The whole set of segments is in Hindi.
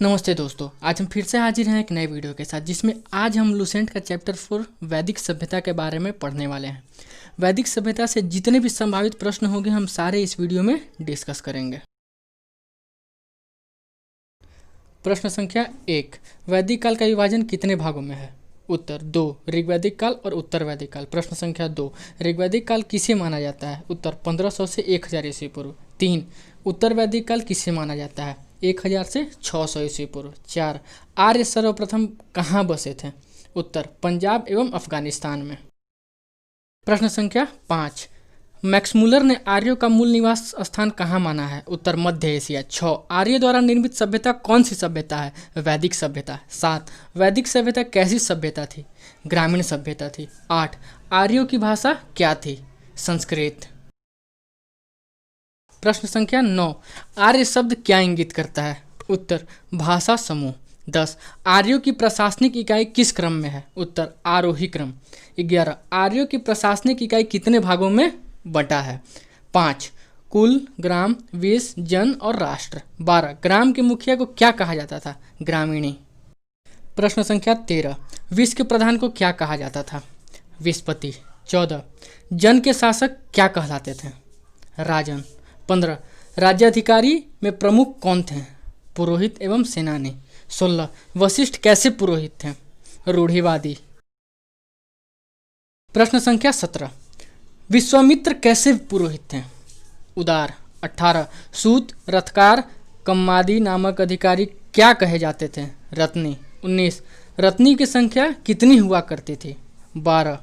नमस्ते दोस्तों, आज हम फिर से हाजिर हैं एक नए वीडियो के साथ जिसमें आज हम लुसेंट का चैप्टर 4 वैदिक सभ्यता के बारे में पढ़ने वाले हैं। वैदिक सभ्यता से जितने भी संभावित प्रश्न होंगे हम सारे इस वीडियो में डिस्कस करेंगे। प्रश्न संख्या 1, वैदिक काल का विभाजन कितने भागों में है? उत्तर 2, ऋग्वैदिक काल और उत्तर वैदिक काल। प्रश्न संख्या 2, ऋग्वैदिक काल किसे माना जाता है? उत्तर 1500 से 1000 ईस्वी पूर्व। 3, उत्तर वैदिक काल किसे माना जाता है? 1000 से 600 ईस्वी पूर्व। 4, आर्य सर्वप्रथम कहाँ बसे थे? उत्तर पंजाब एवं अफगानिस्तान में। प्रश्न संख्या 5, मैक्समुलर ने आर्यों का मूल निवास स्थान कहाँ माना है? उत्तर मध्य एशिया। 6, आर्य द्वारा निर्मित सभ्यता कौन सी सभ्यता है? वैदिक सभ्यता। 7, वैदिक सभ्यता कैसी सभ्यता थी? ग्रामीण सभ्यता थी। 8, आर्यों की भाषा क्या थी? संस्कृत। प्रश्न संख्या 9, आर्य शब्द क्या इंगित करता है? उत्तर भाषा समूह। 10, आर्यों की प्रशासनिक इकाई किस क्रम में है? उत्तर आरोही क्रम। 11, आर्यों की प्रशासनिक इकाई कितने भागों में बटा है? 5, कुल, ग्राम, वेश, जन और राष्ट्र। 12, ग्राम के मुखिया को क्या कहा जाता था? ग्रामीणी। प्रश्न संख्या 13, विष के प्रधान को क्या कहा जाता था? विस्पति। 14, जन के शासक क्या कहलाते थे? राजन। 15, राज्याधिकारी में प्रमुख कौन थे? पुरोहित एवं सेनानी। 16, वशिष्ठ कैसे पुरोहित थे? रूढ़िवादी। प्रश्न संख्या 17, विश्वामित्र कैसे पुरोहित थे? उदार। 18, सूत, रथकार, कम्मादी नामक अधिकारी क्या कहे जाते थे? रत्नी। 19, रत्नी की संख्या कितनी हुआ करती थी? 12।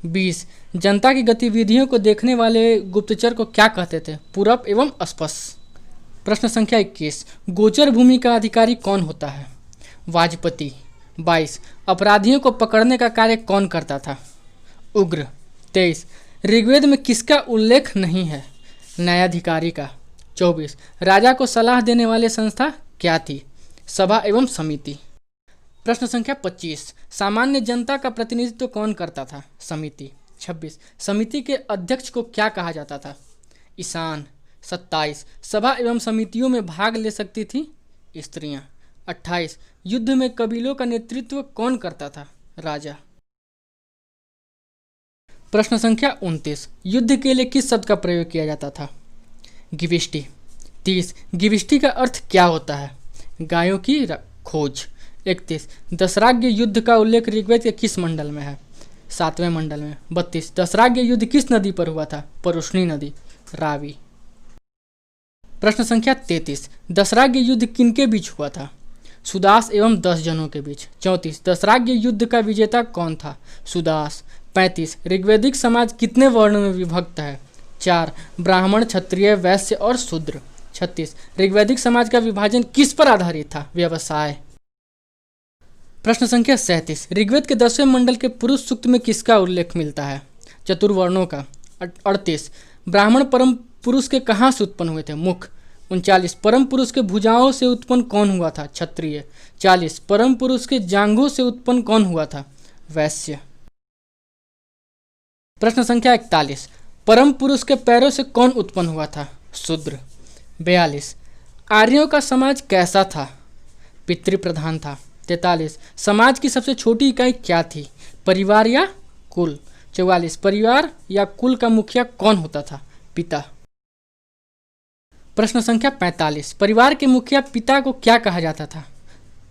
20, जनता की गतिविधियों को देखने वाले गुप्तचर को क्या कहते थे? पूरब एवं अस्पष्ट। प्रश्न संख्या 21, गोचर भूमि का अधिकारी कौन होता है? वाजपति। 22, अपराधियों को पकड़ने का कार्य कौन करता था? उग्र। 23, ऋग्वेद में किसका उल्लेख नहीं है? न्यायाधिकारी का। 24, राजा को सलाह देने वाली संस्था क्या थी? सभा एवं समिति। प्रश्न संख्या 25, सामान्य जनता का प्रतिनिधित्व कौन करता था? समिति। 26, समिति के अध्यक्ष को क्या कहा जाता था? ईशान। 27, सभा एवं समितियों में भाग ले सकती थी स्त्रियां। 28, युद्ध में कबीलों का नेतृत्व कौन करता था? राजा। प्रश्न संख्या 29, युद्ध के लिए किस शब्द का प्रयोग किया जाता था? गिविष्टि। 30, गिविष्टि का अर्थ क्या होता है? गायों की खोज। 31, दशराग्य युद्ध का उल्लेख ऋग्वेद के किस मंडल में है? 7वें मंडल में। 32, दशराग्य युद्ध किस नदी पर हुआ था? परुष्णी नदी, रावी। प्रश्न संख्या 33, दशराग्य युद्ध किनके बीच हुआ था? सुदास एवं 10 जनों के बीच। 34, दशराग्य युद्ध का विजेता कौन था? सुदास। 35, ऋग्वैदिक समाज कितने वर्णों में विभक्त है? 4, ब्राह्मण, क्षत्रिय, वैश्य और शूद्र। 36, ऋग्वैदिक समाज का विभाजन किस पर आधारित था? व्यवसाय। प्रश्न संख्या 37, ऋग्वेद के 10वें मंडल के पुरुष सूक्त में किसका उल्लेख मिलता है? चतुर्वर्णों का। 38, ब्राह्मण परम पुरुष के कहाँ से उत्पन्न हुए थे? मुख। 39, परम पुरुष के भुजाओं से उत्पन्न कौन हुआ था? क्षत्रिय। 40, परम पुरुष के जांघों से उत्पन्न कौन हुआ था? वैश्य। प्रश्न संख्या 41, परम पुरुष के पैरों से कौन उत्पन्न हुआ था? शूद्र। 42, आर्यों का समाज कैसा था? पितृप्रधान था। 43, समाज की सबसे छोटी इकाई क्या थी? परिवार या कुल। 44, परिवार या कुल का मुखिया कौन होता था? पिता। प्रश्न संख्या 45, परिवार के मुखिया पिता को क्या कहा जाता था?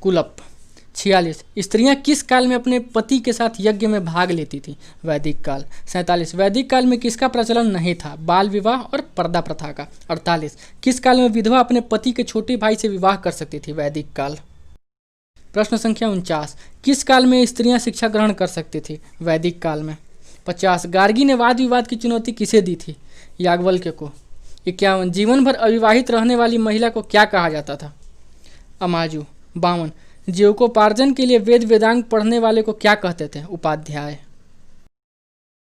कुलप। 46, स्त्रियां किस काल में अपने पति के साथ यज्ञ में भाग लेती थी? वैदिक काल। 47, वैदिक काल में किसका प्रचलन नहीं था? बाल विवाह और पर्दा प्रथा का। 48, किस काल में विधवा अपने पति के छोटे भाई से विवाह कर सकती थी? वैदिक काल। प्रश्न संख्या 49, किस काल में स्त्रियां शिक्षा ग्रहण कर सकती थी? वैदिक काल में। 50, गार्गी ने वाद विवाद की चुनौती किसे दी थी? याज्ञवल्क्य को। 51, जीवन भर अविवाहित रहने वाली महिला को क्या कहा जाता था? अमाजु। 52, जीविकोपार्जन के लिए वेद वेदांग पढ़ने वाले को क्या कहते थे? उपाध्याय।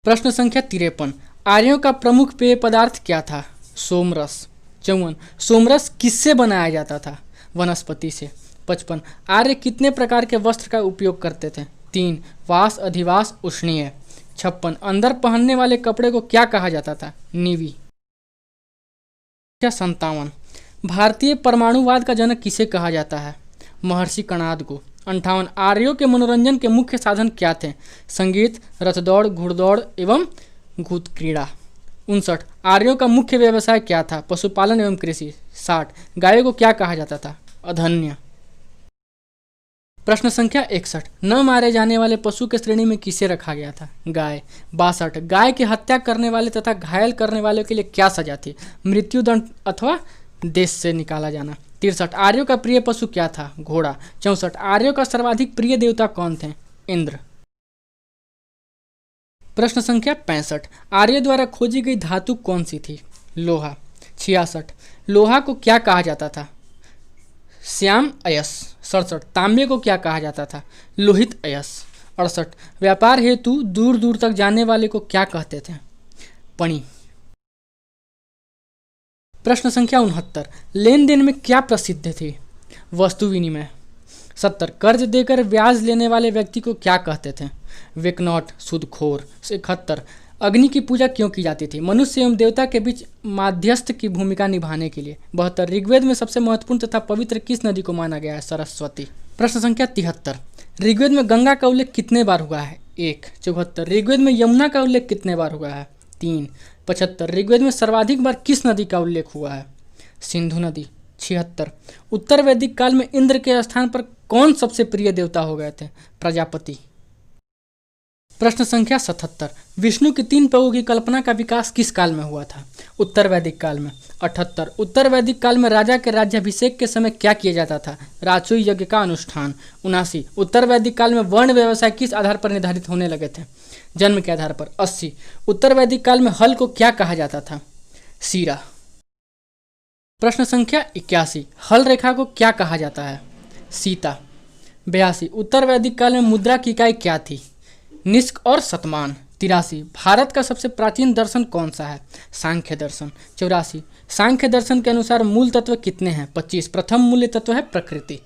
प्रश्न संख्या 53, आर्यों का प्रमुख पेय पदार्थ क्या था? सोमरस। 54, सोमरस किससे बनाया जाता था? वनस्पति से। 55, आर्य कितने प्रकार के वस्त्र का उपयोग करते थे? 3, वास, अधिवास, उष्णीय। 56, अंदर पहनने वाले कपड़े को क्या कहा जाता था? नीवी। 57, भारतीय परमाणुवाद का जनक किसे कहा जाता है? महर्षि कणाद को। 58 आर्यों के मनोरंजन के मुख्य साधन क्या थे? संगीत, रथदौड़, घुड़दौड़ एवं घूत क्रीड़ा। 59 आर्यों का मुख्य व्यवसाय क्या था? पशुपालन एवं कृषि। 60 गायों को क्या कहा जाता था? अधन्य। प्रश्न संख्या 61 न मारे जाने वाले पशु के श्रेणी में किसे रखा गया था? गाय। 62 गाय की हत्या करने वाले तथा घायल करने वाले के लिए क्या सजा थी? मृत्युदंड अथवा देश से निकाला जाना। 63 आर्यों का प्रिय पशु क्या था? घोड़ा। 64 आर्यों का सर्वाधिक प्रिय देवता कौन थे? इंद्र। प्रश्न संख्या 65 आर्य द्वारा खोजी गई धातु कौन सी थी? लोहा। 66 लोहा को क्या कहा जाता था? श्याम अयस। 67 तांबे को क्या कहा जाता था? लोहित अयस। 68 व्यापार हेतु दूर दूर तक जाने वाले को क्या कहते थे? पणी। प्रश्न संख्या 69 लेन देन में क्या प्रसिद्ध थी? वस्तु विनिमय। 70 कर्ज देकर ब्याज लेने वाले व्यक्ति को क्या कहते थे? विकनौट, सूदखोर। 71 अग्नि की पूजा क्यों की जाती थी? मनुष्य एवं देवता के बीच माध्यस्थ की भूमिका निभाने के लिए। 72 ऋग्वेद में सबसे महत्वपूर्ण तथा पवित्र किस नदी को माना गया है? सरस्वती। प्रश्न संख्या 73 ऋग्वेद में गंगा का उल्लेख कितने बार हुआ है? 1। 74 ऋग्वेद में यमुना का उल्लेख कितने बार हुआ है? 3। 75 ऋग्वेद में सर्वाधिक बार किस नदी का उल्लेख हुआ है? सिंधु नदी। 76 उत्तर वैदिक काल में इंद्र के स्थान पर कौन सबसे प्रिय देवता हो गए थे? प्रजापति। प्रश्न संख्या 77 विष्णु की 3 पैरों की कल्पना का विकास किस काल में हुआ था? उत्तर वैदिक काल में। 78 उत्तर वैदिक काल में राजा के राज्याभिषेक के समय क्या किया जाता था? राजसूय यज्ञ का अनुष्ठान। 79 उत्तर वैदिक काल में वर्ण व्यवसाय किस आधार पर निर्धारित होने लगे थे? जन्म के आधार पर। 80 उत्तर वैदिक काल में हल को क्या कहा जाता था? सीरा। प्रश्न संख्या 81 हल रेखा को क्या कहा जाता है? सीता। 82 उत्तर वैदिक काल में मुद्रा की इकाई क्या थी? निष्क और शतमान। 83 भारत का सबसे प्राचीन दर्शन कौन सा है? सांख्य दर्शन। 84 सांख्य दर्शन के अनुसार मूल तत्व कितने हैं? 25 प्रथम मूल्य तत्व है प्रकृति।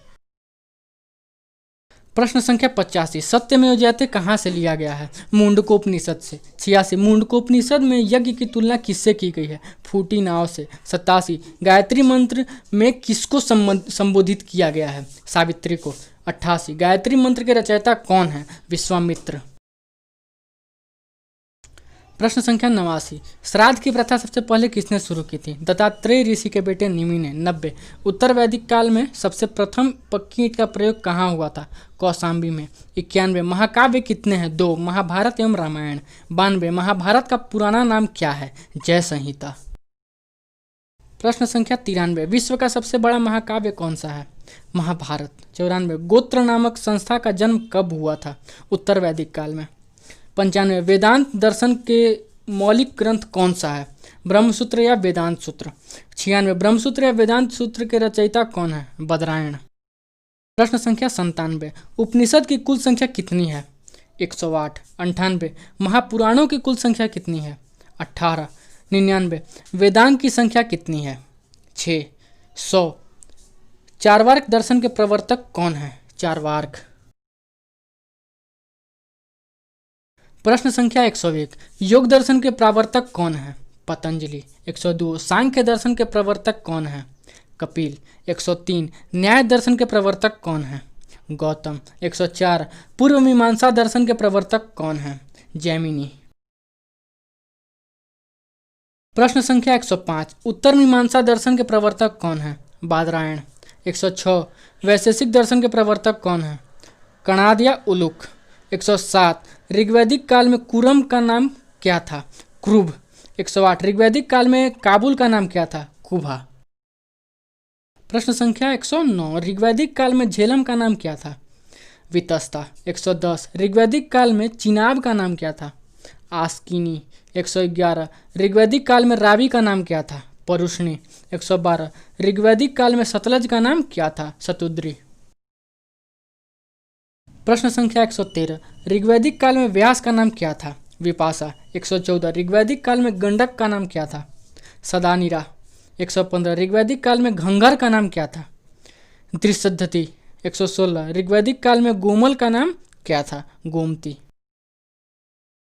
प्रश्न संख्या 85 सत्यमेव जयते कहाँ से लिया गया है? मुंडकोपनिषद से। 86 मुंडकोपनिषद में यज्ञ की तुलना किससे की गई है? फूटी नाव से। 87 गायत्री मंत्र में किसको संबोधित किया गया है? सावित्री को। 88 गायत्री मंत्र के रचयिता कौन है? विश्वामित्र। प्रश्न संख्या 89 श्राद्ध की प्रथा सबसे पहले किसने शुरू की थी? दत्तात्रेय ऋषि के बेटे निमि ने। 90 उत्तर वैदिक काल में सबसे प्रथम पक्की ईंट का प्रयोग कहाँ हुआ था? कौशाम्बी में। 91 महाकाव्य कितने हैं? 2 महाभारत एवं रामायण। 92 महाभारत का पुराना नाम क्या है? जय संहिता। प्रश्न संख्या 93 विश्व का सबसे बड़ा महाकाव्य कौन सा है? महाभारत। 94 गोत्र नामक संस्था का जन्म कब हुआ था? उत्तर वैदिक काल में। 95 वेदांत दर्शन के मौलिक ग्रंथ कौन सा है? ब्रह्मसूत्र या वेदांत सूत्र। 96 ब्रह्मसूत्र या वेदांत सूत्र के रचयिता कौन है? बदरायण। प्रश्न संख्या 97 उपनिषद की कुल संख्या कितनी है? 108। 98 महापुराणों की कुल संख्या कितनी है? 18। 99 वेदांत की संख्या कितनी है? 6। 100 चार्वाक दर्शन के प्रवर्तक कौन है? चार्वाक। प्रश्न संख्या 101 योग दर्शन के प्रवर्तक कौन है? पतंजलि। 102 सांख्य दर्शन के प्रवर्तक कौन है? कपिल। 103 न्याय दर्शन के प्रवर्तक कौन है? गौतम। 104 पूर्व मीमांसा दर्शन के प्रवर्तक कौन है? जैमिनी। प्रश्न संख्या 105 उत्तर मीमांसा दर्शन के प्रवर्तक कौन है? बादरायण। 106 वैशेषिक दर्शन के प्रवर्तक कौन है? कणाद या उलुक। 107 ऋग्वैदिक काल में कुरम का नाम क्या था? क्रुभ। 108 ऋग्वैदिक काल में काबुल का नाम क्या था? कुभा। प्रश्न संख्या 109 ऋग्वैदिक काल में झेलम का नाम क्या था? वितस्ता। 110 ऋग्वैदिक काल में चिनाब का नाम क्या था? आस्किनी। 111 ऋग्वैदिक काल में रावी का नाम क्या था? परुष्णी। 112 ऋग्वैदिक काल में सतलज का नाम क्या था? शतुद्री। प्रश्न संख्या 113 ऋग्वैदिक काल में व्यास का नाम क्या था? विपाशा। 114 ऋग्वैदिक काल में गंडक का नाम क्या था? सदानीरा। 115 ऋग्वैदिक काल में घंघर का नाम क्या था? त्रिशद्धति। 116 ऋग्वैदिक काल में गोमल का नाम क्या था? गोमती।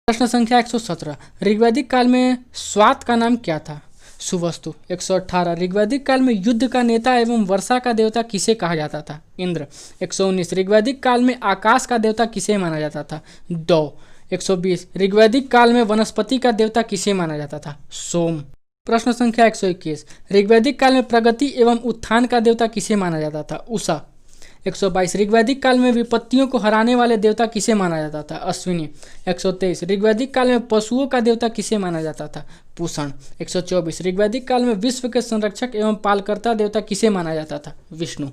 प्रश्न संख्या 117 ऋग्वैदिक काल में स्वात का नाम क्या था? सुवस्तु। 118 ऋग्वैदिक काल में युद्ध का नेता एवं वर्षा का देवता किसे कहा जाता था? इंद्र। 119 ऋग्वैदिक काल में आकाश का देवता किसे माना जाता था? दौ। 120 ऋग्वैदिक काल में वनस्पति का देवता किसे माना जाता था? सोम। प्रश्न संख्या 121 ऋग्वैदिक काल में प्रगति एवं उत्थान का देवता किसे माना जाता था? उषा। 122 ऋग्वैदिक काल में विपत्तियों को हराने वाले देवता किसे माना जाता था? अश्विनी। 123 ऋग्वैदिक काल में पशुओं का देवता किसे माना जाता था? पूषण। 124 ऋग्वैदिक काल में विश्व के संरक्षक एवं पालकर्ता देवता किसे माना जाता था? विष्णु।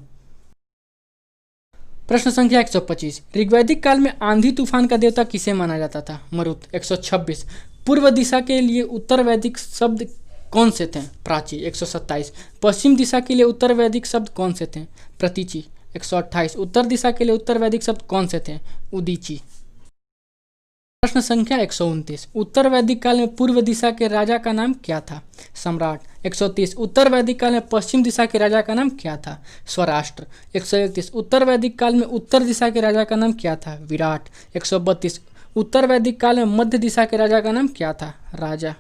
प्रश्न संख्या 125 ऋग्वैदिक काल में आंधी तूफान का देवता किसे माना जाता था? मरुत। 126 पूर्व दिशा के लिए उत्तर वैदिक शब्द कौन से थे? प्राची। 127 पश्चिम दिशा के लिए उत्तर वैदिक शब्द कौन से थे? प्रतीचि। 128 उत्तर दिशा के लिए उत्तर वैदिक शब्द कौन से थे? उदीची। प्रश्न संख्या 129 उत्तर वैदिक काल में पूर्व दिशा के राजा का नाम क्या था? सम्राट। 130 उत्तर वैदिक काल में पश्चिम दिशा के राजा का नाम क्या था? स्वराष्ट्र। 131 उत्तर वैदिक काल में उत्तर दिशा के राजा का नाम क्या था? विराट। 132 उत्तर वैदिक काल में मध्य दिशा के राजा का नाम क्या था? राजा।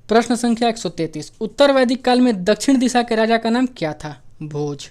प्रश्न संख्या 133 उत्तर वैदिक काल में दक्षिण दिशा के राजा का नाम क्या था? भोज।